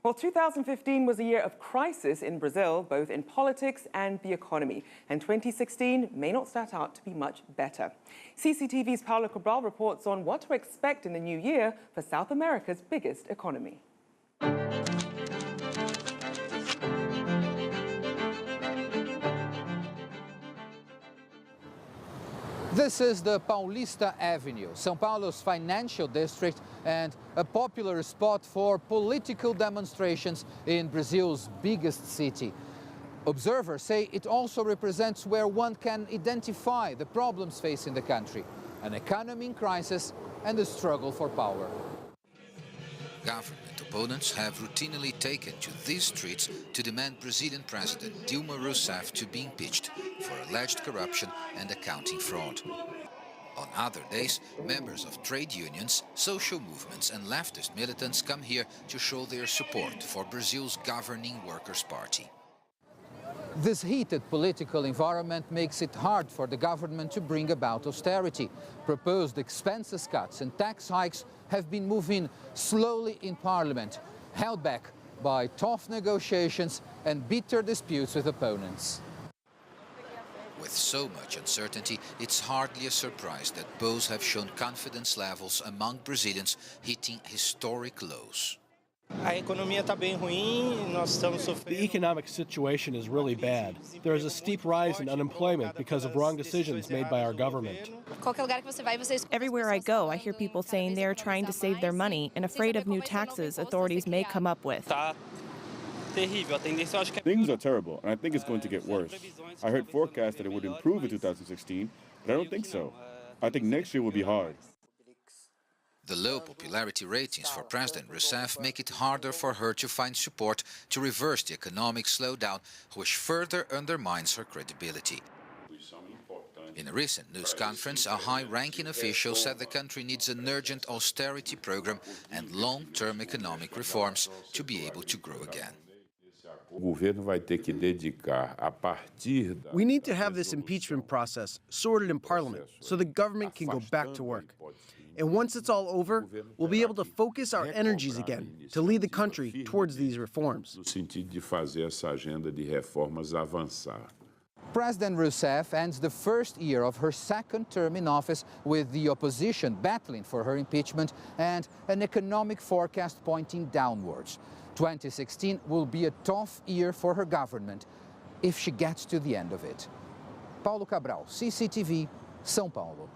Well, 2015 was a year of crisis in Brazil, both in politics and the economy. And 2016 may not start out to be much better. CCTV's Paulo Cabral reports on what to expect in the new year for South America's biggest economy. This is the Paulista Avenue, São Paulo's financial district and a popular spot for political demonstrations in Brazil's biggest city. Observers say it also represents where one can identify the problems facing the country, an economy in crisis and a struggle for power. Government opponents have routinely taken to these streets to demand Brazilian President Dilma Rousseff to be impeached for alleged corruption and accounting fraud. On other days, members of trade unions, social movements and leftist militants come here to show their support for Brazil's governing Workers' Party. This heated political environment makes it hard for the government to bring about austerity. Proposed expenses cuts and tax hikes have been moving slowly in Parliament, held back by tough negotiations and bitter disputes with opponents. With so much uncertainty, it's hardly a surprise that both have shown confidence levels among Brazilians hitting historic lows. The economic situation is really bad. There is a steep rise in unemployment because of wrong decisions made by our government. Everywhere I go, I hear people saying they're trying to save their money and afraid of new taxes authorities may come up with. Things are terrible, and I think it's going to get worse. I heard forecasts that it would improve in 2016, but I don't think so. I think next year will be hard. The low popularity ratings for President Rousseff make it harder for her to find support to reverse the economic slowdown, which further undermines her credibility. In a recent news conference, a high-ranking official said the country needs an urgent austerity program and long-term economic reforms to be able to grow again. We need to have this impeachment process sorted in Parliament so the government can go back to work. And once it's all over, we'll be able to focus our energies again to lead the country towards these reforms. President Rousseff ends the first year of her second term in office with the opposition battling for her impeachment and an economic forecast pointing downwards. 2016 will be a tough year for her government if she gets to the end of it. Paulo Cabral, CCTV, São Paulo.